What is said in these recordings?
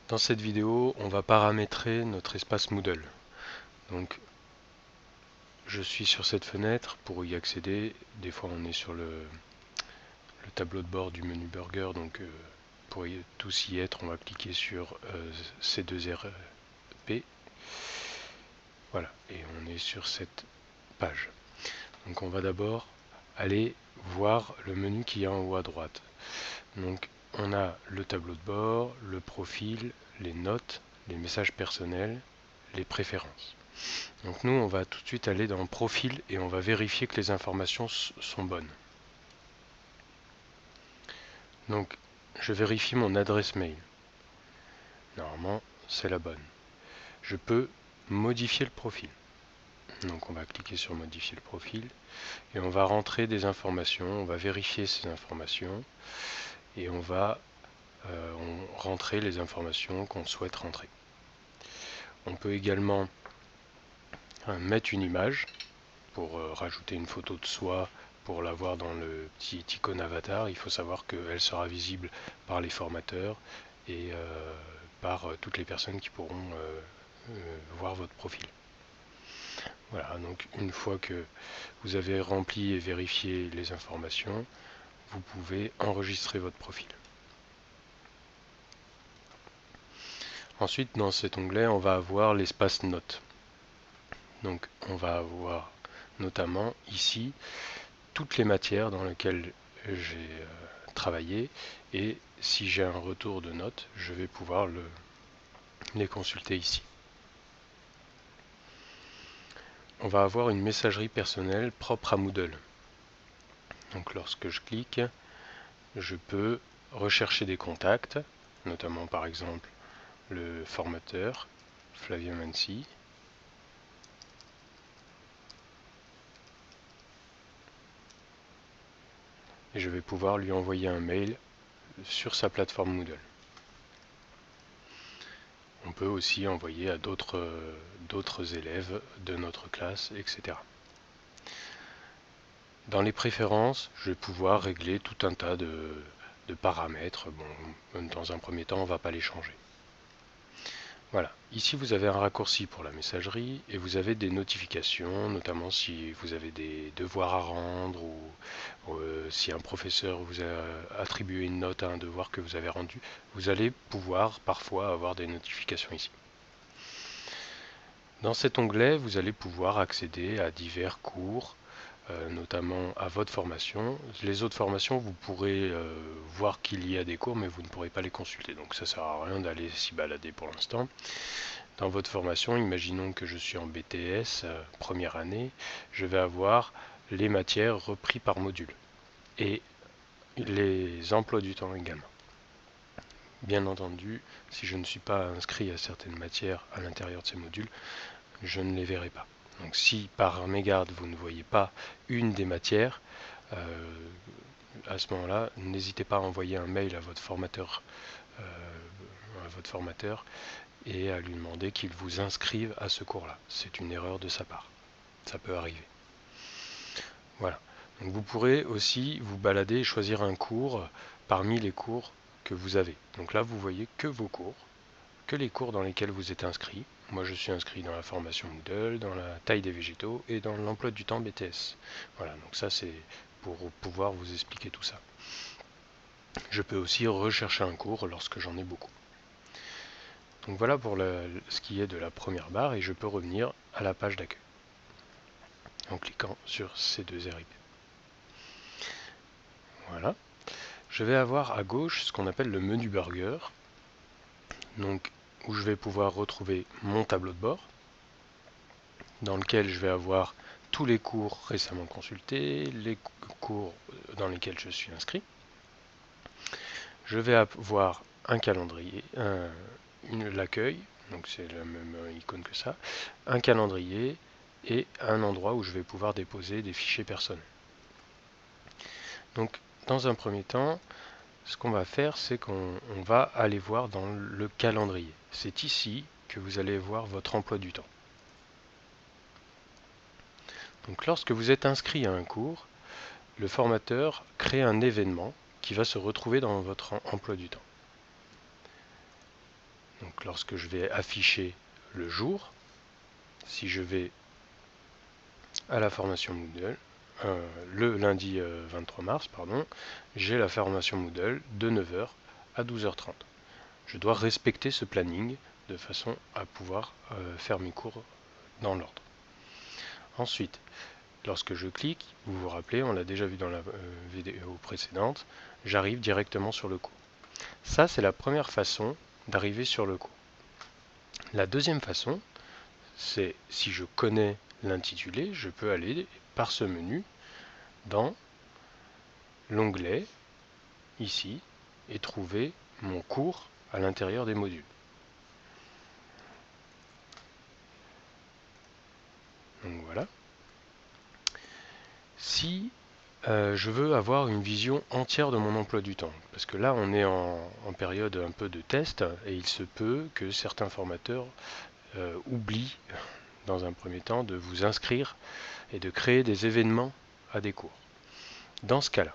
Dans cette vidéo, on va paramétrer notre espace Moodle. Donc, je suis sur cette fenêtre pour y accéder. Des fois, on est sur le tableau de bord du menu Burger. Donc, pour tous y être, on va cliquer sur C2RP. Voilà, et on est sur cette page. Donc, on va d'abord aller voir le menu qui est en haut à droite. Donc, on a le tableau de bord, le profil, les notes, les messages personnels, les préférences. Donc nous, on va tout de suite aller dans profil et on va vérifier que les informations sont bonnes. Donc, je vérifie mon adresse mail. Normalement, c'est la bonne. Je peux modifier le profil. Donc on va cliquer sur modifier le profil et on va rentrer des informations, on va vérifier ces informations et on va rentrer les informations qu'on souhaite rentrer. On peut également mettre une image pour rajouter une photo de soi, pour l'avoir dans le petit icône avatar. Il faut savoir qu'elle sera visible par les formateurs et par toutes les personnes qui pourront voir votre profil. Voilà, donc une fois que vous avez rempli et vérifié les informations, vous pouvez enregistrer votre profil. Ensuite, dans cet onglet, on va avoir l'espace notes. Donc, on va avoir notamment ici toutes les matières dans lesquelles j'ai travaillé, et si j'ai un retour de notes, je vais pouvoir les consulter ici. On va avoir une messagerie personnelle propre à Moodle. Donc lorsque je clique, je peux rechercher des contacts, notamment par exemple le formateur Flavien Mancy. Et je vais pouvoir lui envoyer un mail sur sa plateforme Moodle. On peut aussi envoyer à d'autres élèves de notre classe, etc. Dans les préférences, je vais pouvoir régler tout un tas de paramètres. Bon, dans un premier temps, on ne va pas les changer. Voilà, ici vous avez un raccourci pour la messagerie et vous avez des notifications, notamment si vous avez des devoirs à rendre ou si un professeur vous a attribué une note à un devoir que vous avez rendu, vous allez pouvoir parfois avoir des notifications ici. Dans cet onglet, vous allez pouvoir accéder à divers cours, notamment à votre formation. Les autres formations, vous pourrez voir qu'il y a des cours, mais vous ne pourrez pas les consulter. Donc ça ne sert à rien d'aller s'y balader pour l'instant. Dans votre formation, imaginons que je suis en BTS, première année, je vais avoir les matières reprises par module et les emplois du temps également. Bien entendu, si je ne suis pas inscrit à certaines matières à l'intérieur de ces modules, je ne les verrai pas. Donc si par mégarde vous ne voyez pas une des matières, à ce moment-là, n'hésitez pas à envoyer un mail à votre formateur, et à lui demander qu'il vous inscrive à ce cours-là. C'est une erreur de sa part. Ça peut arriver. Voilà. Donc vous pourrez aussi vous balader et choisir un cours parmi les cours que vous avez. Donc là, vous voyez que vos cours, que les cours dans lesquels vous êtes inscrit. Moi, je suis inscrit dans la formation Moodle, dans la taille des végétaux et dans l'emploi du temps BTS. Voilà, donc ça c'est pour pouvoir vous expliquer tout ça. Je peux aussi rechercher un cours lorsque j'en ai beaucoup. Donc voilà pour ce qui est de la première barre et je peux revenir à la page d'accueil en cliquant sur C2RIP. Voilà. Je vais avoir à gauche ce qu'on appelle le menu Burger, donc où je vais pouvoir retrouver mon tableau de bord, dans lequel je vais avoir tous les cours récemment consultés, les cours dans lesquels je suis inscrit. Je vais avoir un calendrier, l'accueil, donc c'est la même icône que ça, un calendrier et un endroit où je vais pouvoir déposer des fichiers personnels. Donc dans un premier temps, ce qu'on va faire, c'est qu'on va aller voir dans le calendrier. C'est ici que vous allez voir votre emploi du temps. Donc lorsque vous êtes inscrit à un cours, le formateur crée un événement qui va se retrouver dans votre emploi du temps. Donc lorsque je vais afficher le jour, si je vais à la formation Moodle, le lundi 23 mars, pardon, j'ai la formation Moodle de 9h à 12h30. Je dois respecter ce planning de façon à pouvoir faire mes cours dans l'ordre. Ensuite, lorsque je clique, vous vous rappelez, on l'a déjà vu dans la vidéo précédente, j'arrive directement sur le cours. Ça, c'est la première façon d'arriver sur le cours. La deuxième façon, c'est si je connais l'intitulé, je peux aller par ce menu dans l'onglet ici et trouver mon cours à l'intérieur des modules. Donc voilà. Si je veux avoir une vision entière de mon emploi du temps, parce que là on est en période un peu de test et il se peut que certains formateurs oublient dans un premier temps de vous inscrire et de créer des événements à des cours. Dans ce cas-là,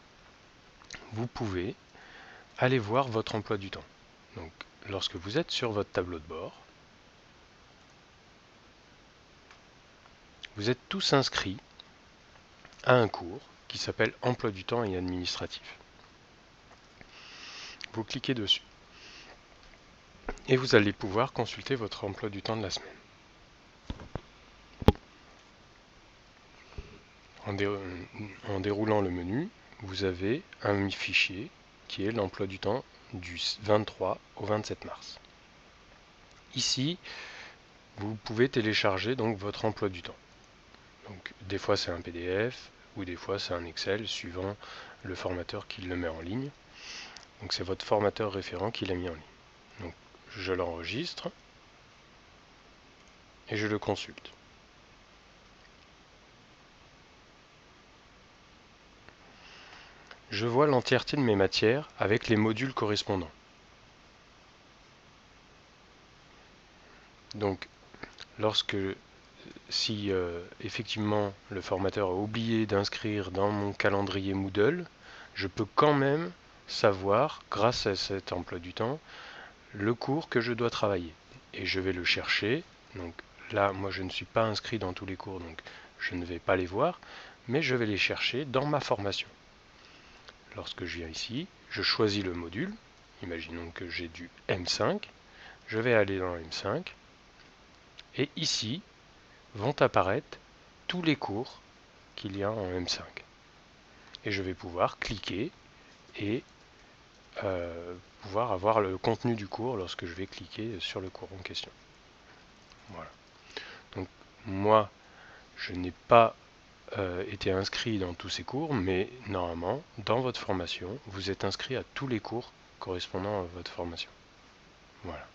vous pouvez aller voir votre emploi du temps. Donc lorsque vous êtes sur votre tableau de bord, vous êtes tous inscrits à un cours qui s'appelle Emploi du temps et administratif. Vous cliquez dessus et vous allez pouvoir consulter votre emploi du temps de la semaine. En déroulant le menu, vous avez un fichier qui est l'emploi du temps du 23 au 27 mars. Ici, vous pouvez télécharger donc votre emploi du temps. Donc, des fois c'est un PDF ou des fois c'est un Excel suivant le formateur qui le met en ligne. Donc c'est votre formateur référent qui l'a mis en ligne. Donc je l'enregistre et je le consulte. Je vois l'entièreté de mes matières avec les modules correspondants. Donc, si effectivement le formateur a oublié d'inscrire dans mon calendrier Moodle, je peux quand même savoir, grâce à cet emploi du temps, le cours que je dois travailler. Et je vais le chercher. Donc là, moi je ne suis pas inscrit dans tous les cours, donc je ne vais pas les voir, mais je vais les chercher dans ma formation. Lorsque je viens ici, je choisis le module. Imaginons que j'ai du M5. Je vais aller dans M5. Et ici vont apparaître tous les cours qu'il y a en M5. Et je vais pouvoir cliquer et pouvoir avoir le contenu du cours lorsque je vais cliquer sur le cours en question. Voilà. Donc moi, je n'ai pas été inscrit dans tous ces cours, mais normalement, dans votre formation, vous êtes inscrit à tous les cours correspondant à votre formation. Voilà.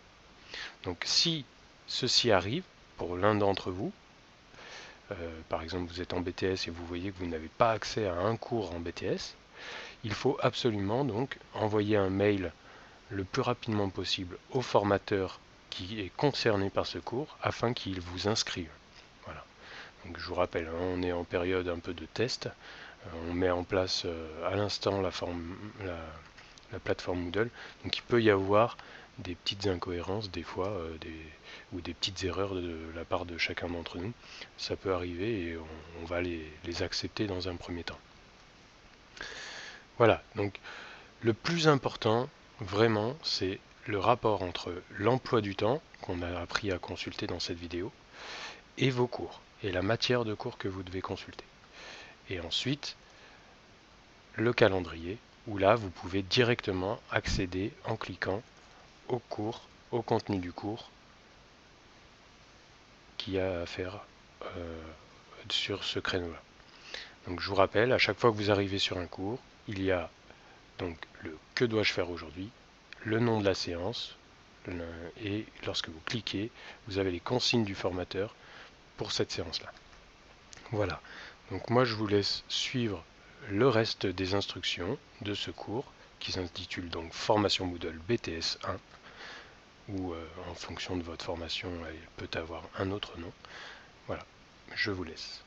Donc si ceci arrive pour l'un d'entre vous, par exemple vous êtes en BTS et vous voyez que vous n'avez pas accès à un cours en BTS, il faut absolument donc envoyer un mail le plus rapidement possible au formateur qui est concerné par ce cours afin qu'il vous inscrive. Voilà. Donc je vous rappelle, hein, on est en période un peu de test. On met en place à l'instant la plateforme Moodle. Donc il peut y avoir des petites incohérences des fois ou des petites erreurs de la part de chacun d'entre nous. Ça peut arriver et on va les accepter dans un premier temps. Voilà, donc le plus important vraiment c'est le rapport entre l'emploi du temps qu'on a appris à consulter dans cette vidéo et vos cours et la matière de cours que vous devez consulter. Et ensuite le calendrier où là vous pouvez directement accéder en cliquant au cours, au contenu du cours qu'il y a à faire sur ce créneau-là. Donc je vous rappelle, à chaque fois que vous arrivez sur un cours, il y a donc le que dois-je faire aujourd'hui, le nom de la séance, et lorsque vous cliquez, vous avez les consignes du formateur pour cette séance-là. Voilà, donc moi je vous laisse suivre le reste des instructions de ce cours qui s'intitule donc Formation Moodle BTS 1 ou en fonction de votre formation, elle peut avoir un autre nom. Voilà, je vous laisse.